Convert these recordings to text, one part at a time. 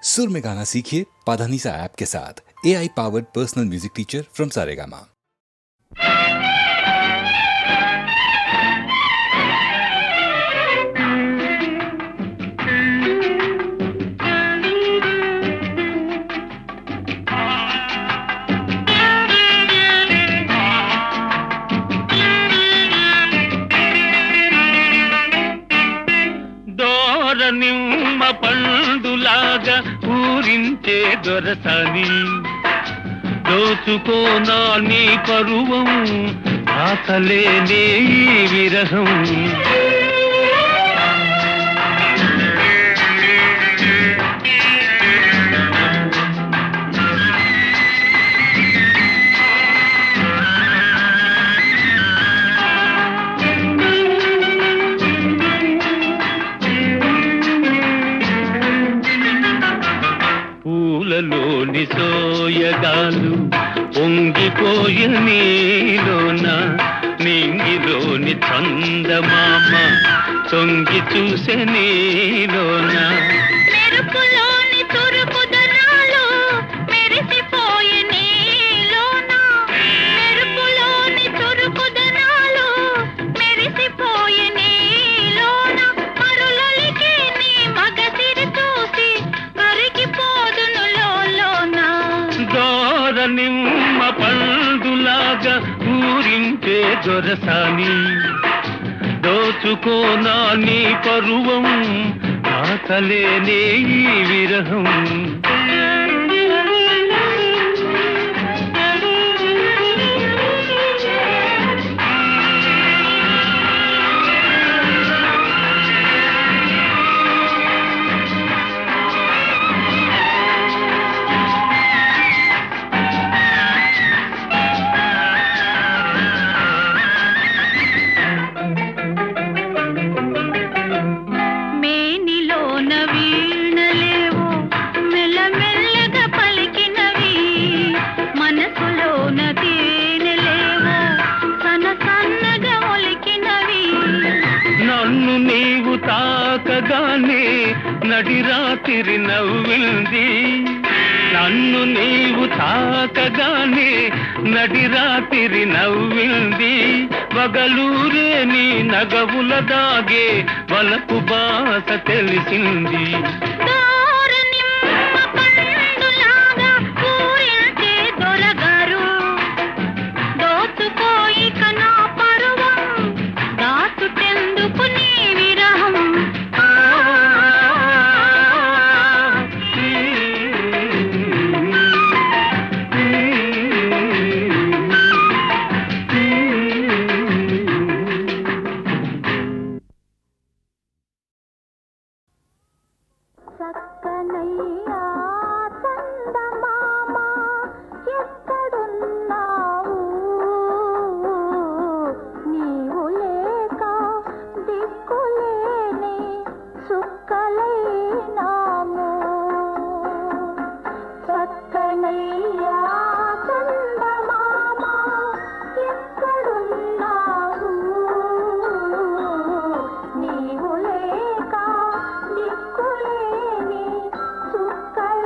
सुर में गाना सीखिए पाधानीसा ऐप के साथ। AI powered personal music teacher from Saregama. నిమ్మ పండులాగా ఊరించే దొరసాని దోచుకోనా నీ పరువం ఆకలేనే ఈ విరహం పూలలోని సోయగాలు పొంగిపోయి నీలోన నింగిలోని చందమామ తొంగి చూసే నీలోన మెరుపులోని తురుపుదనాలు మెరిసిపోయి నీలోన మెరుపులోని తురుపుదనాలు మెరిసిపోయి నీలోన మరులలికి నీ మగసిరి చూసి కరిగిపోదును లోలోన దోర నిమ్మ పండులాగా ఊరించే దొరసాని దోచుకోనా నీ పరువం ఆకలేనే ఈ విరహం నన్ను నీవు తాకగానే నడిరాత్రి నవ్వింది నన్ను నీవు తాకగానే నడిరాత్రి నవ్వింది వగలూరే నీ నగవుల దాగే వలపు బాస తెలిసింది నీవు లేక దిక్కులేని చుక్కలే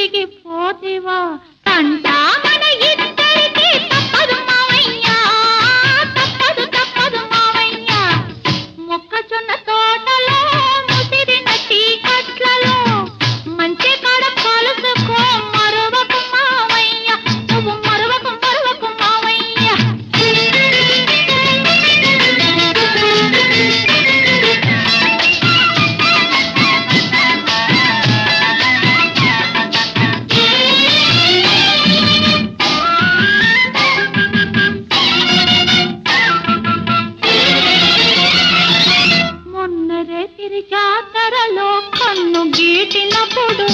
తిరిగి పోతివా తంటా మన ఇద్దరికి తప్పదు మావయ్య తప్పదు మావయ్య మొక్కజొన్న తోటలో ముసిరిన చీకట్లలో మంచి కాడ కలుసుకో మరవకు మావయ్య నువ్వు మరవకు మావయ్య జాతరలో కన్ను గీటినప్పుడు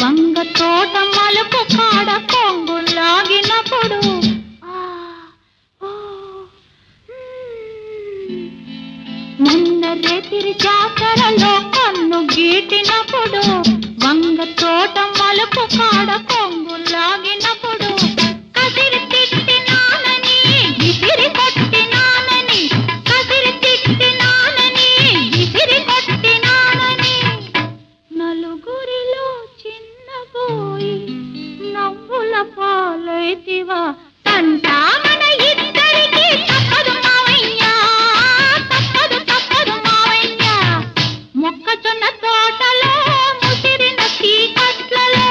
వంగ తోట మలుపు కాడ కొంగు లాగినప్పుడు మొన్న రేతిరి జాతరలో కన్ను గీటినప్పుడు వంగ తోట మలుపు కాడ కొంగు లాగినప్పుడు కసిరి తిట్టినానని విసిరి కొట్టినానని కసిరి తిట్టినానని విసిరి కొట్టినానని నలుగురిలో చిన్నబోయి నవ్వుల పాలైతివా తంటా మన ఇద్దరికి తప్పదు మావయ్య తప్పదు మావయ్య మొక్కజొన్న తోటలో ముసిరిన చీకట్లలో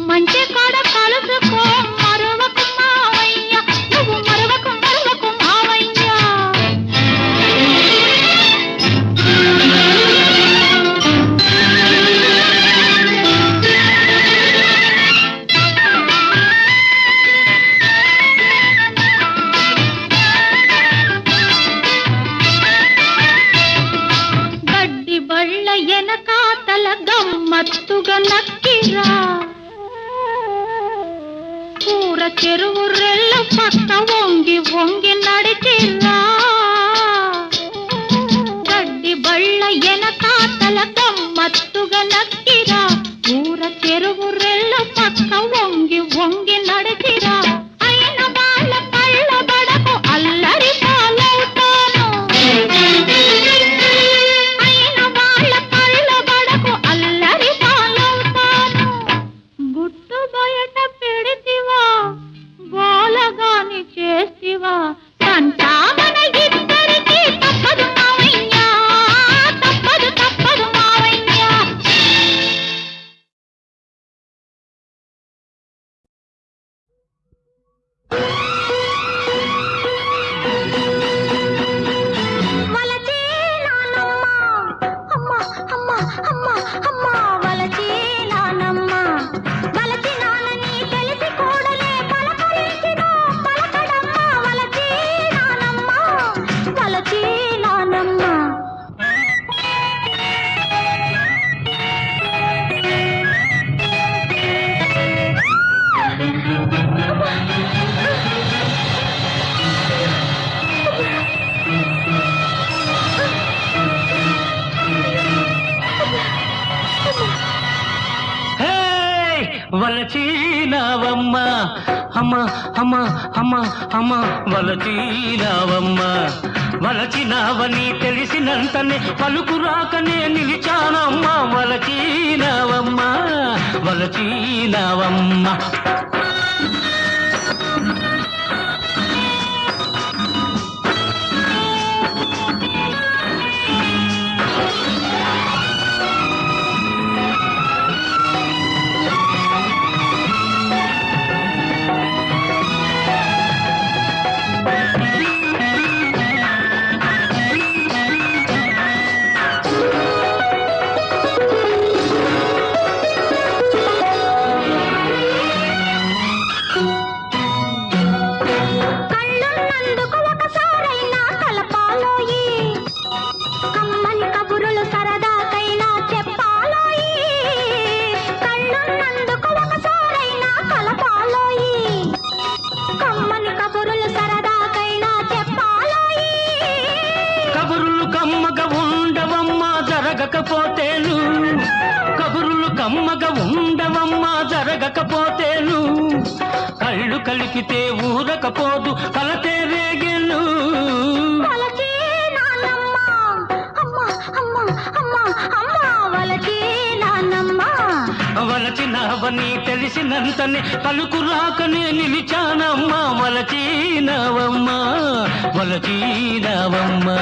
మంచి కాడ కలుసుకో మరవకు మావయ్య నువ్వు మరవకు మావయ్య గడ్డి బళ్ళ ఎనకాతల గమ్మత్తుగా నక్కిరా కూర చెరువు రెల్లు పక్క వంగి నడిచిరా గడ్డి బళ్ళ ఎనకాతల గమ్మత్తుగా నక్కిరా కూర చెరువు రెల్లు పక్క వంగి నడిచిరా అయిన వాళ్ళ కళ్ళ బడకు అల్లరి పాలవుతాను అయిన వాళ్ళ కళ్ళ బడకు అల్లరి పాలవుతాను గుట్టు బయట పెడితివా గోలగాని చేస్తివా తంటా మన ఇద్దరికి తప్పదు మావయ్య తప్పదు మావయ్య వలచే నానమ్మ అమ్మ వలచే నానమ్మ వలచి నానని తెలిసి కూడలే పలకరించిన పలకడమ్మ వలచే నానమ్మ వలచీనావమ్మ అమ్మ వలచీనావమ్మ వలచినావని తెలిసినంతనే పలుకు రాకనే నిలిచానమ్మ వలచీనావమ్మ జరగకపోతేను కబురులు కమ్మగా ఉండవమ్మా జరగకపోతేను కళ్ళు కలిపితే ఊరకపోదు కలతే రేగెను వలచిన వలచినావని తెలిసినంతనే పలుకు రాకనే నిలిచానమ్మా వలచినావమ్మా వలచినావమ్మా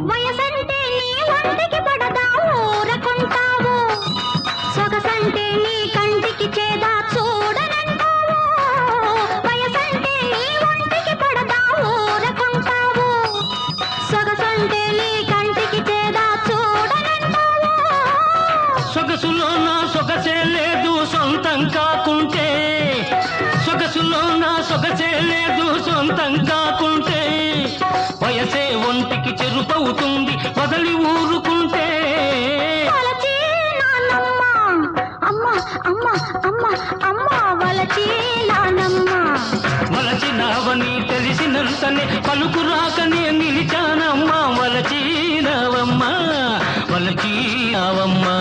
వయసంటే నీ ఒంటికి పడదా ఊరకుంటావు సొగసంటే నీ కంటికి చేదా చూడనంటావు వయసంటే నీ ఒంటికి పడదా ఊరకుంటావు సొగసంటే నీ కంటికి చేదా చూడనంటావు సొగసులో నా సొగసే లేదు సొంతం కాకుంటే సొగసులో నా సొగసే లేదు సొంతం కాకుంటే వయసే ఒంటికి చెరుపవుతుంది వదలి ఊరుకుంటే వలచి నానమ్మ అమ్మ అమ్మ అమ్మ అమ్మ వలచి నానమ్మ వలచినావని తెలిసినంతనే పలుకు రాకనే నిలిచానమ్మా వలచినావమ్మా వలచినావమ్మా